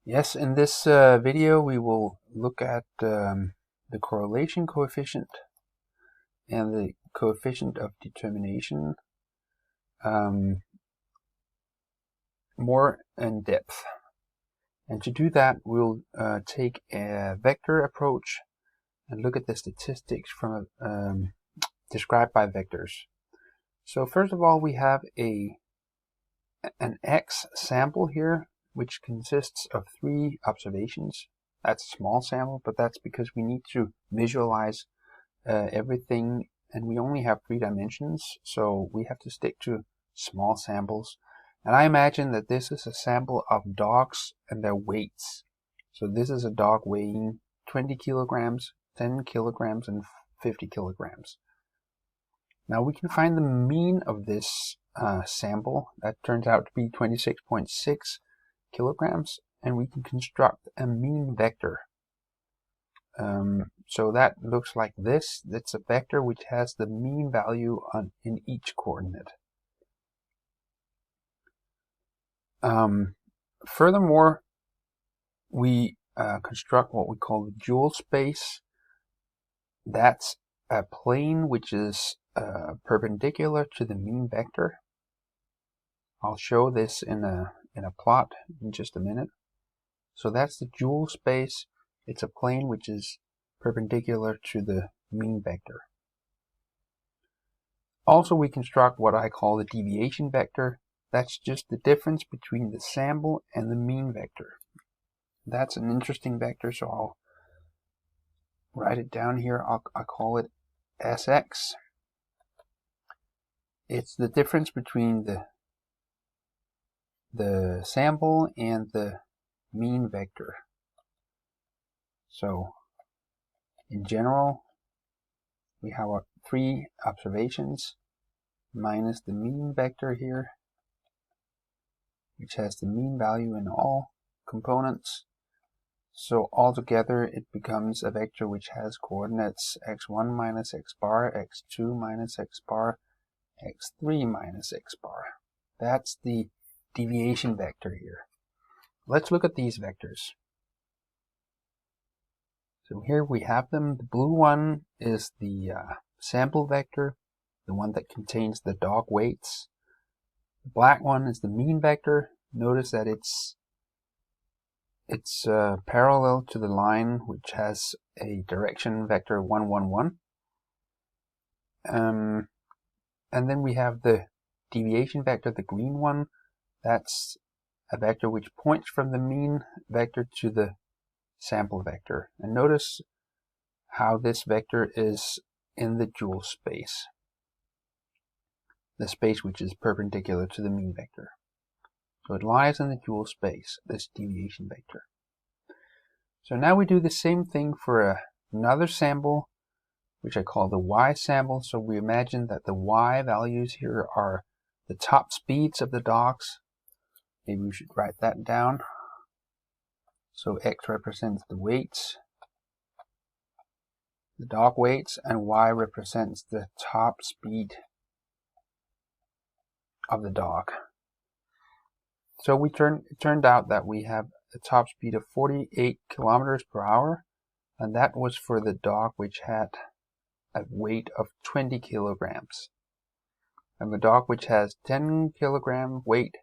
Yes, in this video we will look at the correlation coefficient and the coefficient of determination um, more in depth. And to do that, we'll take a vector approach and look at the statistics from described by vectors. So first of all, we have an X sample here, which consists of 3 observations. That's a small sample, but that's because we need to visualize everything, and we only have 3 dimensions, so we have to stick to small samples. And I imagine that this is a sample of dogs and their weights. So this is a dog weighing 20 kilograms, 10 kilograms, and 50 kilograms. Now we can find the mean of this sample. That turns out to be 26.6 kilograms, and we can construct a mean vector. So that looks like this. It's a vector which has the mean value in each coordinate. Furthermore, we construct what we call the dual space. That's a plane which is perpendicular to the mean vector. I'll show this in a plot in just a minute. So that's the dual space. It's a plane which is perpendicular to the mean vector. Also, we construct what I call the deviation vector. That's just the difference between the sample and the mean vector. That's an interesting vector, so I'll write it down here. I'll call it Sx. It's the difference between the sample and the mean vector. So in general, we have 3 observations minus the mean vector here, which has the mean value in all components. So altogether it becomes a vector which has coordinates x1 minus x bar, x2 minus x bar, x3 minus x bar. That's the deviation vector here. Let's look at these vectors. So here we have them. The blue one is the sample vector, the one that contains the dog weights. The black one is the mean vector. Notice that it's parallel to the line which has a direction vector 1, 1, 1. And then we have the deviation vector, the green one. That's a vector which points from the mean vector to the sample vector. And notice how this vector is in the dual space, the space which is perpendicular to the mean vector. So it lies in the dual space, this deviation vector. So now we do the same thing for another sample, which I call the y sample. So we imagine that the y values here are the top speeds of the dogs. Maybe we should write that down. So x represents the weights, the dog weights, and y represents the top speed of the dog. So it turned out that we have a top speed of 48 kilometers per hour, and that was for the dog which had a weight of 20 kilograms. And the dog which has 10 kilogram weight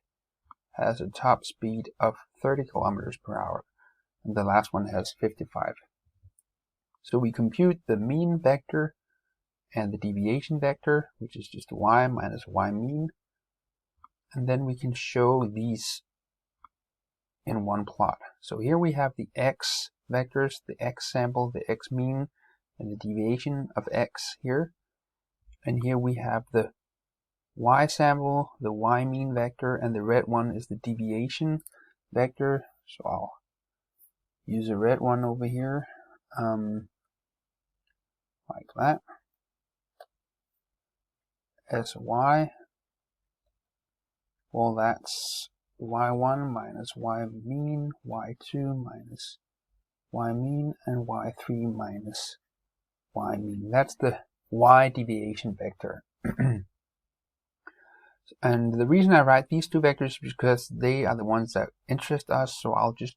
has a top speed of 30 kilometers per hour, and the last one has 55. So we compute the mean vector and the deviation vector, which is just y minus y mean, and then we can show these in one plot. So here we have the x vectors, the x sample, the x mean, and the deviation of x here. And here we have the y sample, the y mean vector, and the red one is the deviation vector. So I'll use a red one over here, like that. Sy, well, that's y1 minus y mean, y2 minus y mean, and y3 minus y mean. That's the y deviation vector. And the reason I write these 2 vectors is because they are the ones that interest us, so I'll just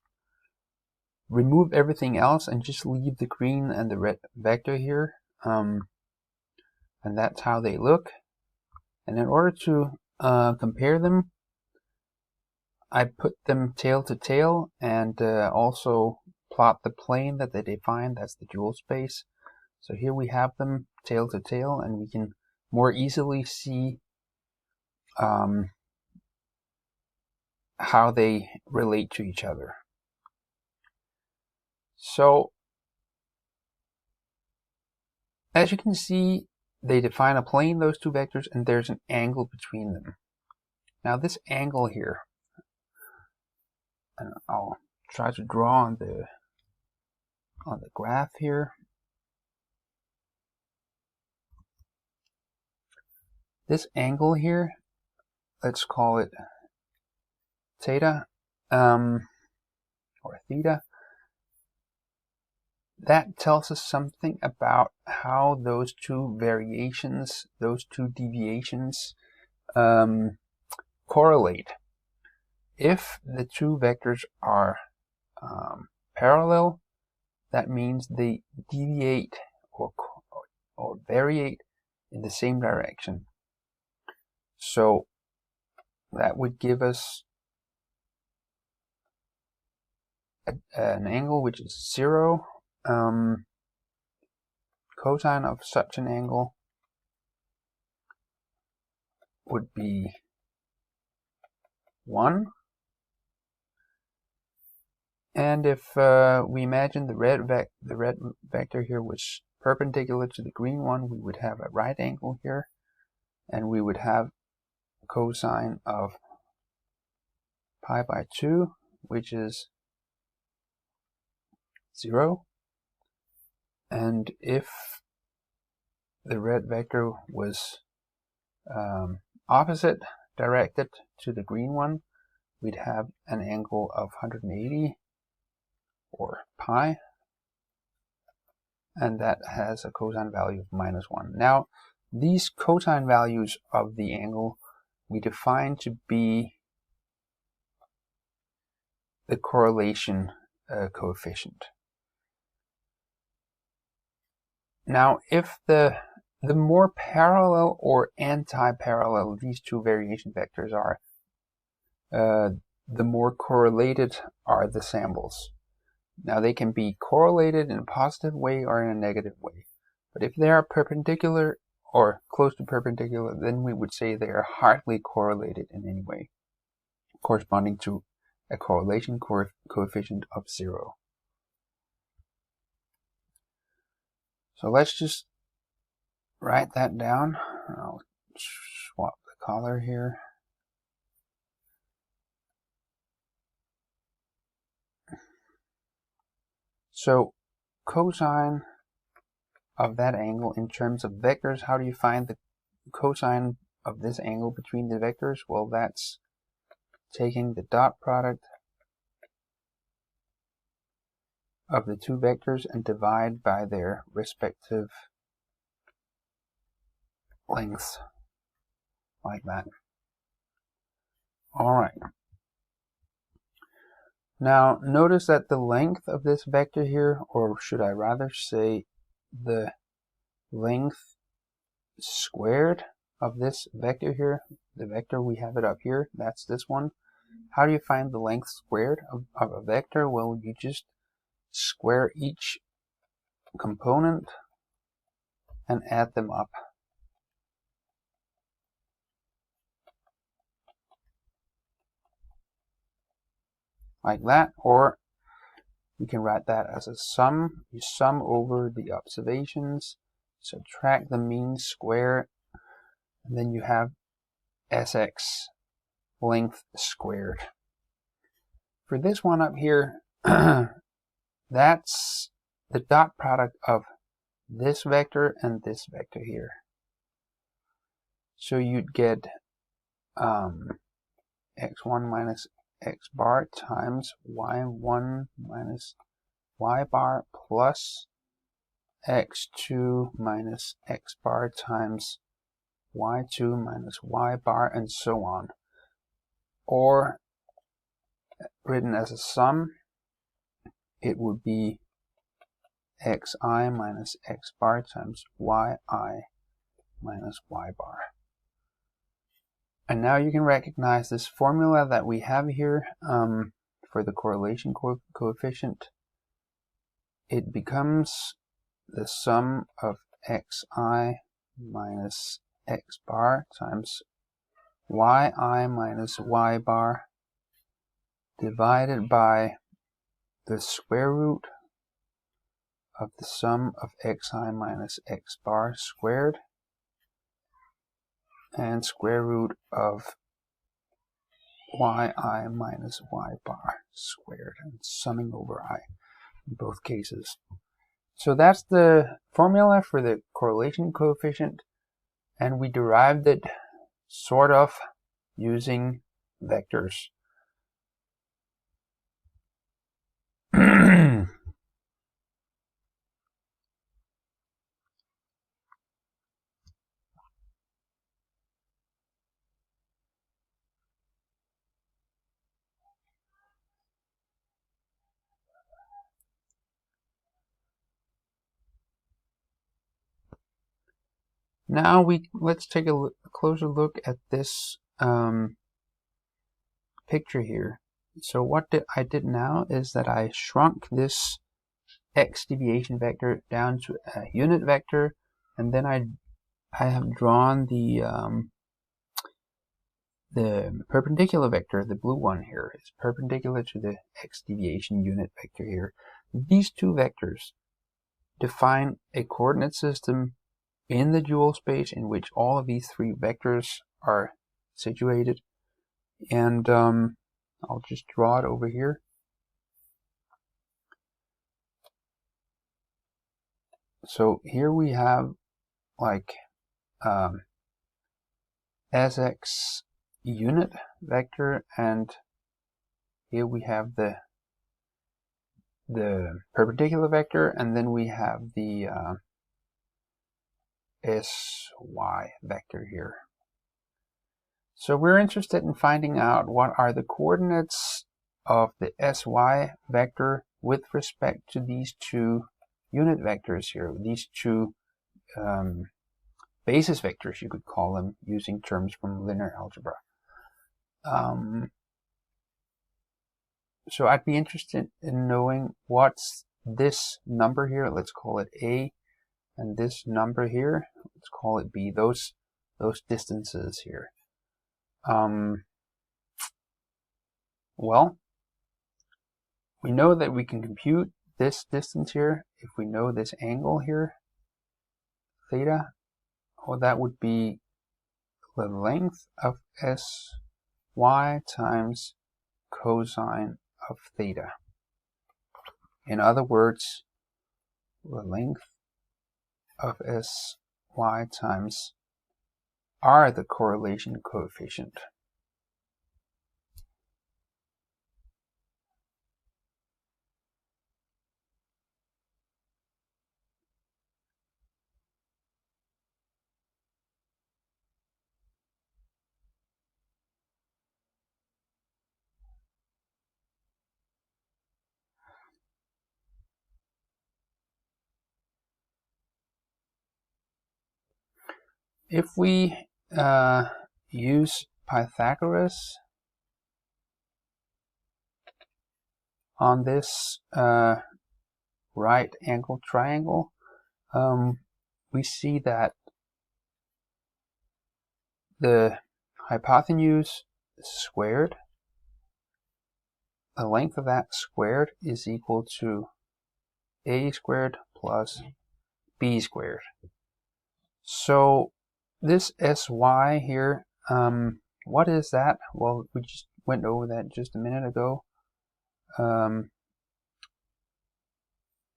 remove everything else and just leave the green and the red vector here. And that's how they look. And in order to compare them, I put them tail to tail and also plot the plane that they define. That's the dual space. So here we have them tail to tail, and we can more easily see how they relate to each other. So as you can see, they define a plane, those two vectors, and there's an angle between them. Now this angle here, and I'll try to draw on the graph here. This angle here, let's call it theta, or theta. That tells us something about how those two variations, those two deviations, correlate. If the two vectors are parallel, that means they deviate or variate in the same direction. So that would give us an angle which is 0. Cosine of such an angle would be 1. And if we imagine the red vector here was perpendicular to the green one, we would have a right angle here, and we would have cosine of pi by 2, which is 0. And if the red vector was opposite directed to the green one, we'd have an angle of 180, or pi, and that has a cosine value of -1. Now, these cosine values of the angle we define to be the correlation coefficient. Now, if the more parallel or anti-parallel these two variation vectors are, the more correlated are the samples. Now, they can be correlated in a positive way or in a negative way. But if they are perpendicular or close to perpendicular, then we would say they are hardly correlated in any way, corresponding to a correlation coefficient of 0. So let's just write that down. I'll swap the color here. So cosine of that angle in terms of vectors, how do you find the cosine of this angle between the vectors? Well, that's taking the dot product of the two vectors and divide by their respective lengths, like that. Alright. Now notice that the length of this vector here, or should I rather say the length squared of this vector here, the vector we have it up here, that's this one. How do you find the length squared of a vector? Well, you just square each component and add them up. Like that, or you can write that as a sum. You sum over the observations, subtract the mean square, and then you have Sx length squared. For this one up here, that's the dot product of this vector and this vector here. So you'd get x1 minus x bar times y1 minus y bar plus x2 minus x bar times y2 minus y bar, and so on. Or written as a sum, it would be xi minus x bar times yi minus y bar. And now you can recognize this formula that we have here for the correlation coefficient. It becomes the sum of xi minus x bar times yi minus y bar divided by the square root of the sum of xi minus x bar squared and square root of yi minus y bar squared, and summing over I in both cases. So that's the formula for the correlation coefficient, and we derived it sort of using vectors. Now let's take a closer look at this picture here. So what I did now is that I shrunk this x deviation vector down to a unit vector, and then I have drawn the perpendicular vector, the blue one here, is perpendicular to the x deviation unit vector here. These two vectors define a coordinate system in the dual space in which all of these three vectors are situated. And I'll just draw it over here. So here we have like Sx unit vector, and here we have the perpendicular vector, and then we have the Sy vector here. So we're interested in finding out what are the coordinates of the Sy vector with respect to these two unit vectors here, these two basis vectors, you could call them, using terms from linear algebra. So I'd be interested in knowing what's this number here, let's call it A, and this number here, let's call it B, those distances here. Well, we know that we can compute this distance here if we know this angle here, theta. Well, that would be the length of Sy times cosine of theta. In other words, the length of Sy times R, the correlation coefficient. If we use Pythagoras on this right angle triangle, we see that the hypotenuse squared, the length of that squared is equal to A squared plus B squared. So this Sy here, what is that? Well, we just went over that just a minute ago.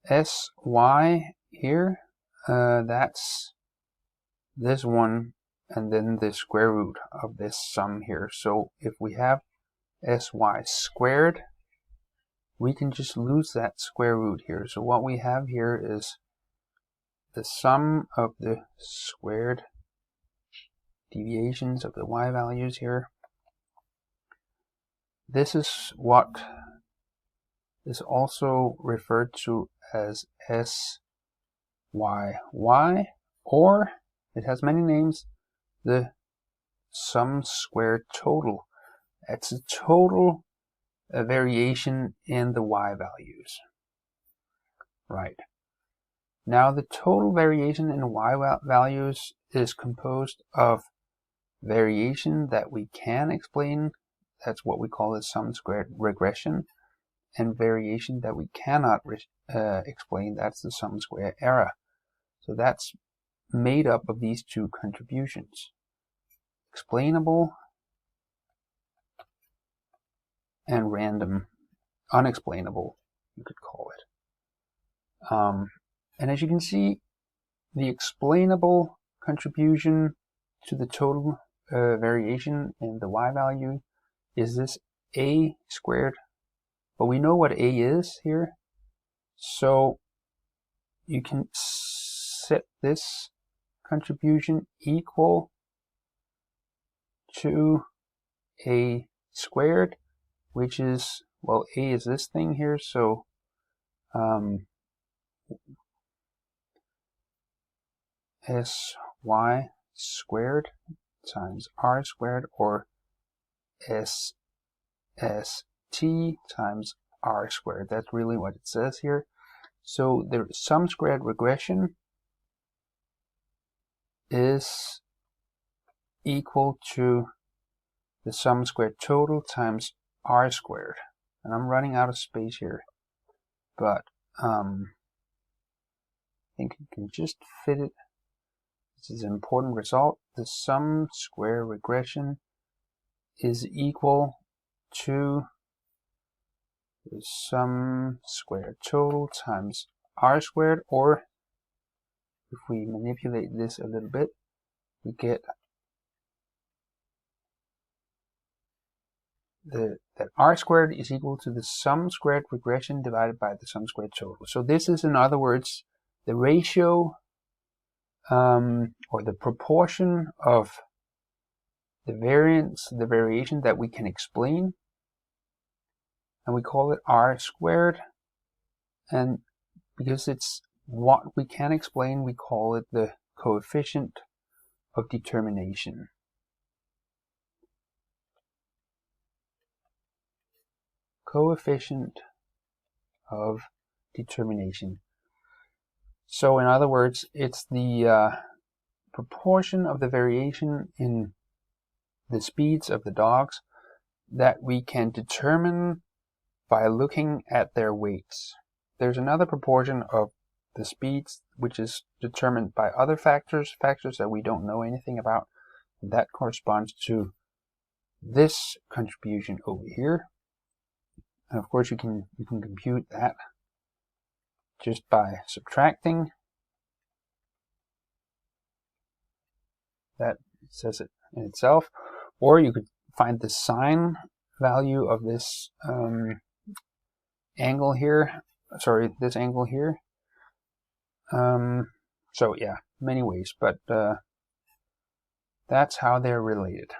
Sy here, that's this one, and then the square root of this sum here. So if we have Sy squared, we can just lose that square root here. So what we have here is the sum of the squared deviations of the y values here. This is what is also referred to as SYY, or it has many names, the sum squared total. That's a total variation in the y values. Right. Now the total variation in y values is composed of variation that we can explain, that's what we call the sum squared regression, and variation that we cannot explain, that's the sum squared error. So that's made up of these two contributions, explainable and random, unexplainable, you could call it. And as you can see, the explainable contribution to the total variation in the y value is this a squared, but we know what a is here, so you can set this contribution equal to a squared, which is, well, a is this thing here, so sy squared times r squared, or sst times r squared. That's really what it says here. So the sum squared regression is equal to the sum squared total times r squared. And I'm running out of space here, but I think you can just fit it. This is an important result. The sum square regression is equal to the sum squared total times r squared, or if we manipulate this a little bit, we get that r squared is equal to the sum squared regression divided by the sum squared total. So this is, in other words, the ratio or the proportion of the variation that we can explain, and we call it r squared, and because it's what we can explain, we call it the coefficient of determination. Coefficient of determination. So in other words, it's the proportion of the variation in the speeds of the dogs that we can determine by looking at their weights. There's another proportion of the speeds which is determined by other factors that we don't know anything about. That corresponds to this contribution over here. And of course you can compute that just by subtracting. That says it in itself. Or you could find the sine value of this angle here. Sorry, this angle here. So yeah, many ways, but that's how they're related.